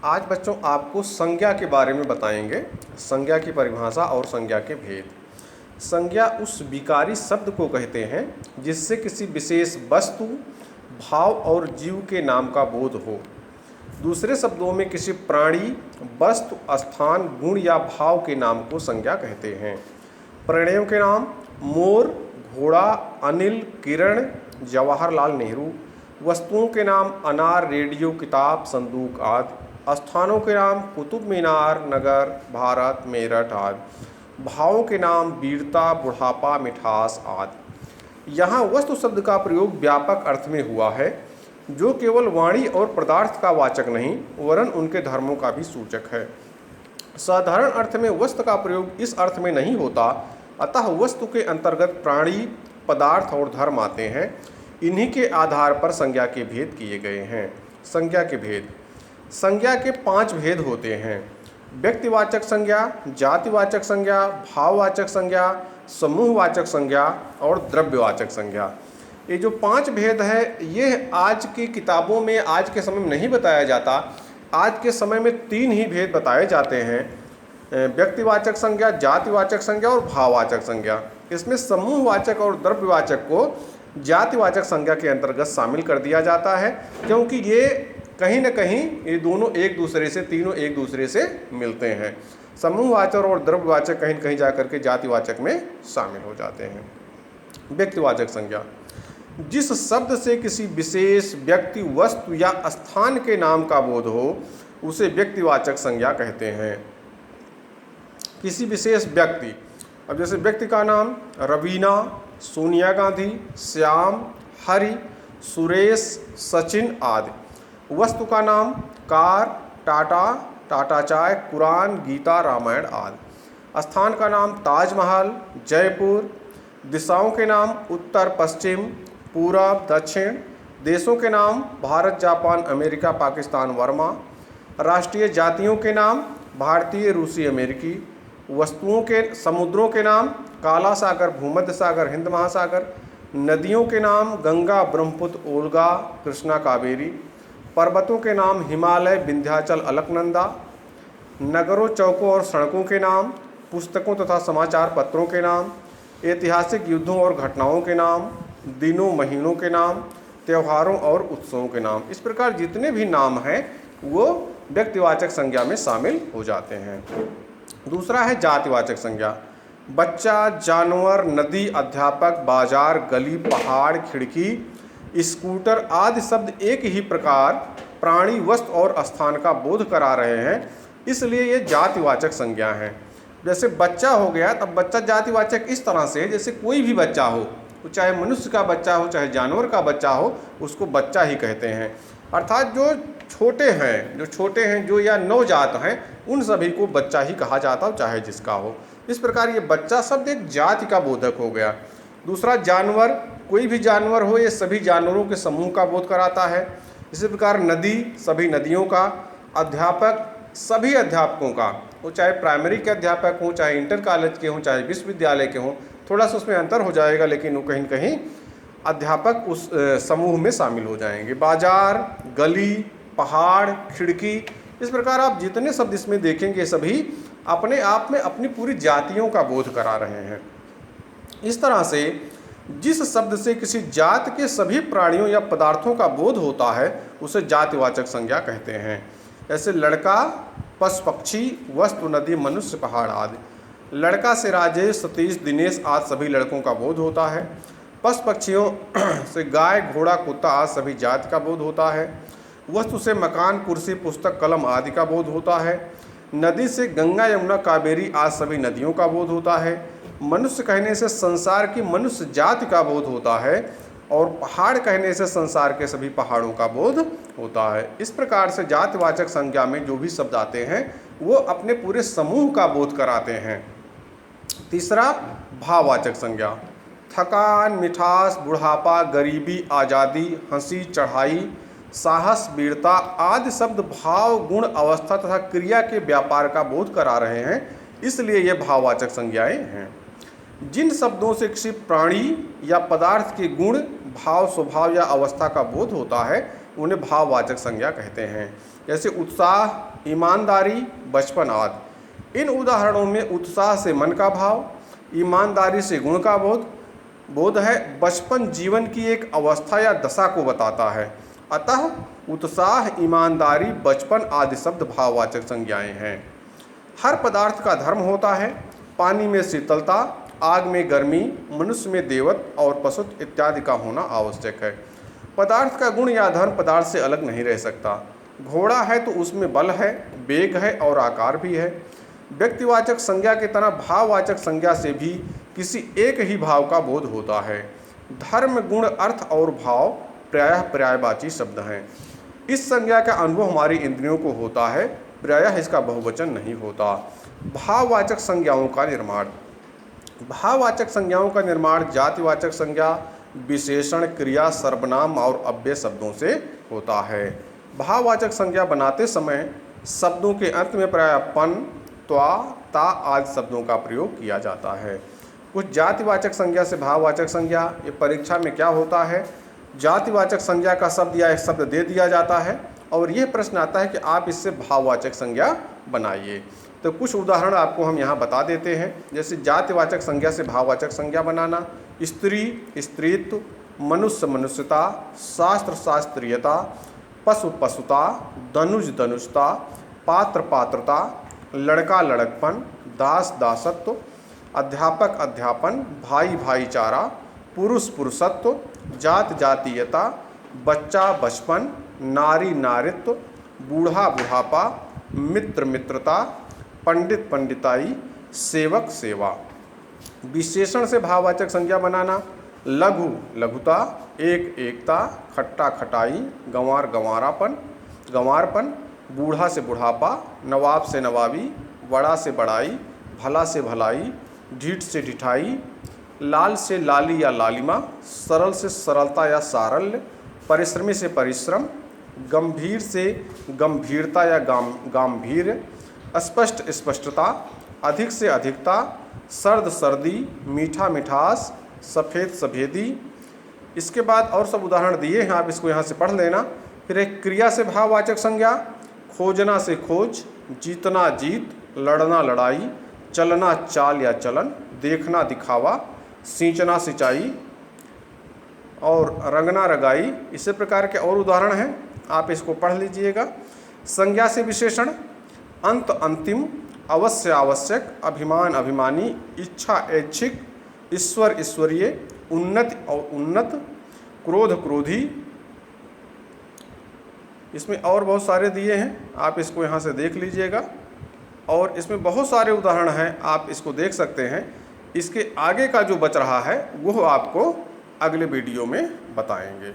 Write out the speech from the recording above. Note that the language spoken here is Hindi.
आज बच्चों आपको संज्ञा के बारे में बताएंगे। संज्ञा की परिभाषा और संज्ञा के भेद। संज्ञा उस विकारी शब्द को कहते हैं जिससे किसी विशेष वस्तु, भाव और जीव के नाम का बोध हो। दूसरे शब्दों में किसी प्राणी, वस्तु, स्थान, गुण या भाव के नाम को संज्ञा कहते हैं। प्राणियों के नाम मोर, घोड़ा, अनिल, किरण, जवाहरलाल नेहरू। वस्तुओं के नाम अनार, रेडियो, किताब, संदूक आदि। स्थानों के नाम कुतुब मीनार, नगर, भारत, मेरठ आदि। भावों के नाम वीरता, बुढ़ापा, मिठास आदि। यहाँ वस्तु शब्द का प्रयोग व्यापक अर्थ में हुआ है, जो केवल वाणी और पदार्थ का वाचक नहीं वरन उनके धर्मों का भी सूचक है। साधारण अर्थ में वस्तु का प्रयोग इस अर्थ में नहीं होता, अतः वस्तु के अंतर्गत प्राणी, पदार्थ और धर्म आते हैं। इन्हीं के आधार पर संज्ञा के भेद किए गए हैं। संज्ञा के भेद। संज्ञा के 5 भेद होते हैं: व्यक्तिवाचक संज्ञा, जातिवाचक संज्ञा, भाववाचक संज्ञा, समूहवाचक संज्ञा और द्रव्यवाचक संज्ञा। ये जो 5 भेद है, ये आज की किताबों में आज के समय में नहीं बताया जाता। आज के समय में 3 ही भेद बताए जाते हैं: व्यक्तिवाचक संज्ञा, जातिवाचक संज्ञा और भाववाचक संज्ञा। इसमें समूहवाचक और द्रव्यवाचक को जातिवाचक संज्ञा के अंतर्गत शामिल कर दिया जाता है, क्योंकि ये कहीं न कहीं ये दोनों एक दूसरे से, तीनों एक दूसरे से मिलते हैं। समूहवाचक और द्रव्यवाचक कहीं न कहीं जाकर के जातिवाचक में शामिल हो जाते हैं। व्यक्तिवाचक संज्ञा। जिस शब्द से किसी विशेष व्यक्ति, वस्तु या स्थान के नाम का बोध हो उसे व्यक्तिवाचक संज्ञा कहते हैं। किसी विशेष व्यक्ति, अब जैसे व्यक्ति का नाम रवीना, सोनिया गांधी, श्याम, हरि, सुरेश, सचिन आदि। वस्तु का नाम कार, टाटा, टाटा चाय, कुरान, गीता, रामायण आदि। स्थान का नाम ताजमहल, जयपुर। दिशाओं के नाम उत्तर, पश्चिम, पूरब, दक्षिण। देशों के नाम भारत, जापान, अमेरिका, पाकिस्तान, वर्मा। राष्ट्रीय जातियों के नाम भारतीय, रूसी, अमेरिकी। वस्तुओं के समुद्रों के नाम काला सागर, भूमध्य सागर, हिंद महासागर। नदियों के नाम गंगा, ब्रह्मपुत्र, ओल्गा, कृष्णा, कावेरी। पर्वतों के नाम हिमालय, विंध्याचल, अलकनंदा। नगरों, चौकों और सड़कों के नाम, पुस्तकों तथा समाचार पत्रों के नाम। ऐतिहासिक युद्धों और घटनाओं के नाम, दिनों, महीनों के नाम, त्योहारों और उत्सवों के नाम। इस प्रकार जितने भी नाम हैं वो व्यक्तिवाचक संज्ञा में शामिल हो जाते हैं। दूसरा है जातिवाचक संज्ञा। बच्चा, जानवर, नदी, अध्यापक, बाजार, गली, पहाड़, खिड़की, स्कूटर आदि शब्द एक ही प्रकार प्राणी, वस्तु और स्थान का बोध करा रहे हैं, इसलिए ये जातिवाचक संज्ञा हैं। जैसे बच्चा हो गया, तब बच्चा जातिवाचक इस तरह से जैसे कोई भी बच्चा हो, चाहे मनुष्य का बच्चा हो चाहे जानवर का बच्चा हो, उसको बच्चा ही कहते हैं। अर्थात जो छोटे हैं जो या नवजात हैं, उन सभी को बच्चा ही कहा जाता हो, चाहे जिसका हो। इस प्रकार ये बच्चा शब्द एक जाति का बोधक हो गया। दूसरा जानवर, कोई भी जानवर हो, ये सभी जानवरों के समूह का बोध कराता है। इसी प्रकार नदी, सभी नदियों का। अध्यापक, सभी अध्यापकों का, वो चाहे प्राइमरी के अध्यापक हों, चाहे इंटर कॉलेज के हों, चाहे विश्वविद्यालय के हों। थोड़ा सा उसमें अंतर हो जाएगा, लेकिन वो कहीं न कहीं अध्यापक उस समूह में शामिल हो जाएंगे। बाजार, गली, पहाड़, खिड़की, इस प्रकार आप जितने शब्द इसमें देखेंगे सभी अपने आप में अपनी पूरी जातियों का बोध करा रहे हैं। इस तरह से जिस शब्द से किसी जाति के सभी प्राणियों या पदार्थों का बोध होता है उसे जातिवाचक संज्ञा कहते हैं। जैसे लड़का, पशु, पक्षी, वस्तु, नदी, मनुष्य, पहाड़ आदि। लड़का से राजेश, सतीश, दिनेश आदि सभी लड़कों का बोध होता है। पशु पक्षियों से गाय, घोड़ा, कुत्ता आदि सभी जाति का बोध होता है। वस्तु से मकान, कुर्सी, पुस्तक, कलम आदि का बोध होता है। नदी से गंगा, यमुना, कावेरी आदि सभी नदियों का बोध होता है। मनुष्य कहने से संसार की मनुष्य जाति का बोध होता है और पहाड़ कहने से संसार के सभी पहाड़ों का बोध होता है। इस प्रकार से जातिवाचक संज्ञा में जो भी शब्द आते हैं वो अपने पूरे समूह का बोध कराते हैं। तीसरा भाववाचक संज्ञा। थकान, मिठास, बुढ़ापा, गरीबी, आज़ादी, हंसी, चढ़ाई, साहस, वीरता आदि शब्द भाव, गुण, अवस्था तथा क्रिया के व्यापार का बोध करा रहे हैं, इसलिए ये भाववाचक संज्ञाएं हैं। जिन शब्दों से किसी प्राणी या पदार्थ के गुण, भाव, स्वभाव या अवस्था का बोध होता है उन्हें भाववाचक संज्ञा कहते हैं। जैसे उत्साह, ईमानदारी, बचपन आदि। इन उदाहरणों में उत्साह से मन का भाव, ईमानदारी से गुण का बोध है। बचपन जीवन की एक अवस्था या दशा को बताता है। अतः उत्साह, ईमानदारी, बचपन आदि शब्द भाववाचक संज्ञाएं हैं। हर पदार्थ का धर्म होता है। पानी में शीतलता, आग में गर्मी, मनुष्य में देवत्व और पशुत्व इत्यादि का होना आवश्यक है। पदार्थ का गुण या धर्म पदार्थ से अलग नहीं रह सकता। घोड़ा है तो उसमें बल है, वेग है और आकार भी है। व्यक्तिवाचक संज्ञा की तरह भाववाचक संज्ञा से भी किसी एक ही भाव का बोध होता है। धर्म, गुण, अर्थ और भाव प्रायः पर्यायवाची शब्द हैं। इस संज्ञा का अनुभव हमारी इंद्रियों को होता है, प्रायः इसका बहुवचन नहीं होता। भाववाचक संज्ञाओं का निर्माण। भाववाचक संज्ञाओं का निर्माण जातिवाचक संज्ञा, विशेषण, क्रिया, सर्वनाम और अव्यय शब्दों से होता है। भाववाचक संज्ञा बनाते समय शब्दों के अंत में प्रायः पन, त्वा, ता आदि शब्दों का प्रयोग किया जाता है। कुछ जातिवाचक संज्ञा से भाववाचक संज्ञा। ये परीक्षा में क्या होता है, जातिवाचक संज्ञा का शब्द या एक शब्द दे दिया जाता है और यह प्रश्न आता है कि आप इससे भाववाचक संज्ञा बनाइए। तो कुछ उदाहरण आपको हम यहाँ बता देते हैं। जैसे जातिवाचक संज्ञा से भाववाचक संज्ञा बनाना। स्त्री, स्त्रीत्व, मनुष्य, मनुष्यता, शास्त्र, शास्त्रीयता, पशु, पशुता, धनुज, धनुषता, पात्र, पात्रता, लड़का, लड़कपन, दास, दासत्व, अध्यापक, अध्यापन, भाई, भाईचारा, पुरुष, पुरुषत्व, जात, जातीयता, बच्चा, बचपन, नारी, नारित्व, बूढ़ा, बुढ़ापा, मित्र, मित्रता, पंडित, पंडिताई, सेवक, सेवा। विशेषण से भाववाचक संज्ञा बनाना। लघु, लघुता, एक, एकता, खट्टा, खटाई, गंवार, गंवारापन, गंवारपन, बूढ़ा से बुढ़ापा, नवाब से नवाबी, बड़ा से बड़ाई, भला से भलाई, ढीठ से ढिठाई, लाल से लाली या लालिमा, सरल से सरलता या सारल्य, परिश्रमी से परिश्रम, गंभीर से गंभीरता या गांभीर्य, स्पष्ट स्पष्टता, अधिक से अधिकता, सर्द सर्दी, मीठा मिठास, सफ़ेद सफ़ेदी। इसके बाद और सब उदाहरण दिए हैं, आप इसको यहाँ से पढ़ लेना। फिर एक क्रिया से भाववाचक संज्ञा। खोजना से खोज, जीतना जीत, लड़ना लड़ाई, चलना चाल या चलन, देखना दिखावा, सींचना सिंचाई और रंगना रंगाई। इसी प्रकार के और उदाहरण हैं, आप इसको पढ़ लीजिएगा। संज्ञा से विशेषण। अंत, अंतिम, अवश्य, आवश्यक, अभिमान, अभिमानी, इच्छा, ऐच्छिक, ईश्वर, ईश्वरीय, उन्नति और उन्नत, क्रोध, क्रोधी। इसमें और बहुत सारे दिए हैं, आप इसको यहाँ से देख लीजिएगा और इसमें बहुत सारे उदाहरण हैं, आप इसको देख सकते हैं। इसके आगे का जो बच रहा है वो आपको अगले वीडियो में बताएंगे।